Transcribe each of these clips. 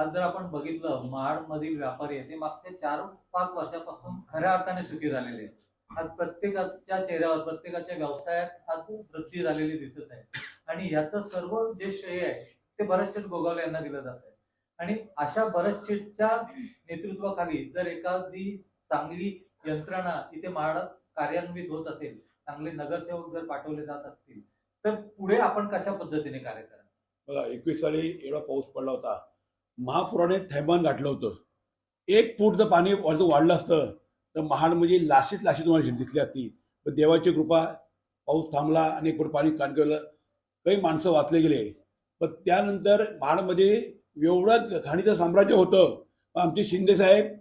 आज जर आपण बघितलं महाडमधील व्यापारी आहे ते मागच्या 4-5 वर्षापासून खऱ्या अर्थाने सुखी झालेले आहेत. आज प्रत्येकाच्या चेहऱ्यावर प्रत्येकाच्या व्यवसायात आज वृद्धी झालेली दिसत आहे आणि याचं सर्व जे श्रेय आहे ते भरत शेठ गोगावले यांना दिलं जात आहे. आणि अशा भरत शेठच्या नेतृत्वाखाली जर एखादी चांगली यंत्रणा इथे महाडात कार्यान्वित होत असेल, चांगले नगरसेवक जर पाठवले जात असतील, तर पुढे आपण कशा पद्धतीने कार्य करा. बघा 21 साली एवढा पाऊस पडला होता, महापुराने थैमान गाठलं होतं. 1 फूट जर पाणी वाढलं असतं तर महाड म्हणजे लाशीत तुम्हाला दिसली असती. पण देवाची कृपा, पाऊस थांबला आणि 1 फूट पाणी काढलं, काही माणसं वाचले गेले. पण त्यानंतर महाडमध्ये एवढं घाणीचं साम्राज्य होतं. आमचे शिंदे साहेब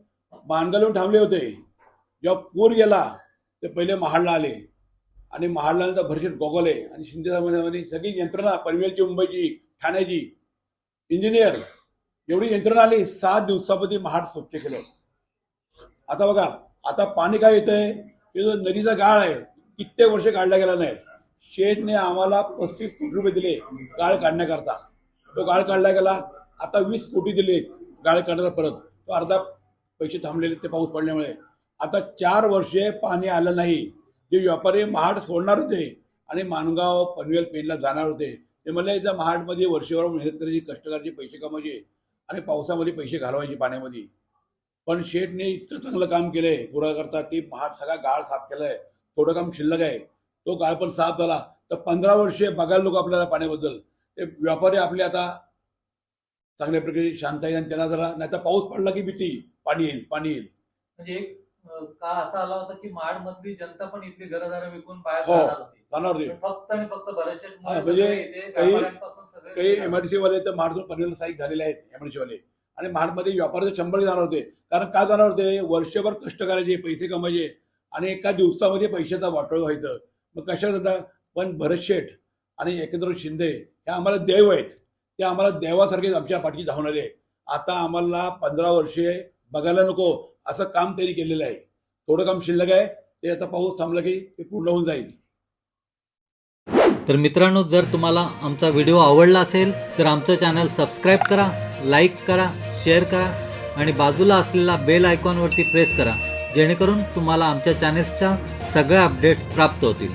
माणगावून थांबले होते. जेव्हा पूर गेला ते पहिले महाडला आले आणि महाडला नंतर भरशेट गोगावले आणि शिंदे साहेबांनी सगळी यंत्रणा, पनवेलची, मुंबईची, ठाण्याची, इंजिनियर एवढी यंत्रणा आली. 7 दिवसामध्ये महाड स्वच्छ केलं. आता बघा, आता पाणी काय येतंय, जो नदीचा गाळ आहे कित्येक वर्ष काढला गेला नाही. शेठने आम्हाला 35 कोटी रुपये दिले गाळ काढण्याकरता. तो गाळ काढला गेला. आता 20 कोटी दिले गाळ काढण्याचा परत. तो अर्धा पैसे थांबलेले ते पाऊस पडल्यामुळे. आता 4 वर्षे पाणी आलं नाही. जे व्यापारी महाड सोडणार होते आणि माणगाव, पनवेल, पेनला जाणार होते ते म्हणले इथं महाडमध्ये वर्षभर मेहनत करायची, कष्ट करायची, पैसे कमवायचे आणि पावसामध्ये पैसे घालवायचे पाण्यामध्ये. पण शेठने इतकं चांगलं काम केलंय पुराकरता. ती महाड सगळा गाळ साफ केलाय. थोडं काम शिल्लक आहे, तो गाळ पण साफ झाला. तर 15 वर्षे बघायला लोक आपल्याला पाण्याबद्दल. ते व्यापारी आपले आता चांगल्या प्रकारे शांत आहे. आणि त्यांना जरा, नाही तर पाऊस पडला की भीती, पाणी येईल. म्हणजे एक का असा आला होता की महाड मधली जनता पण इथली घरदारं विकून बाहेर हो, जाणार होती. जाणार होते. फक्त आणि फक्त भरत शेठ म्हणजे काही एमआयडीसी वाले तर महाडचं पनवेल स्थायिक झालेले आहेत. एमआयडीसी वाले आणि महाडमध्ये व्यापारी 100 जाणार होते. कारण का जाणार होते, वर्षभर कष्ट करायचे, पैसे कमायचे आणि एका दिवसामध्ये पैशाचा वाटोळ व्हायचं. मग कशा जाता. पण भरत शेठ आणि एकंदर शिंदे हे आम्हाला देव आहेत. ते आम्हाला देवासारखेच आमच्या पाठी धावणारे. आता आम्हाला 15 वर्षे बघायला नको असं काम त्यांनी केलेलं आहे. थोडं काम शिल्लक आहे, ते आता पाऊस थांबला की ते पूर्ण होऊन जाईल. तर मित्रांनो, जर तुम्हाला आमचा व्हिडिओ आवडला असेल तर आमचं चॅनल सबस्क्राईब करा, लाईक करा, शेअर करा आणि बाजूला असलेला बेल आयकॉनवरती प्रेस करा, जेणेकरून तुम्हाला आमच्या चॅनेल्सच्या सगळ्या अपडेट्स प्राप्त होतील.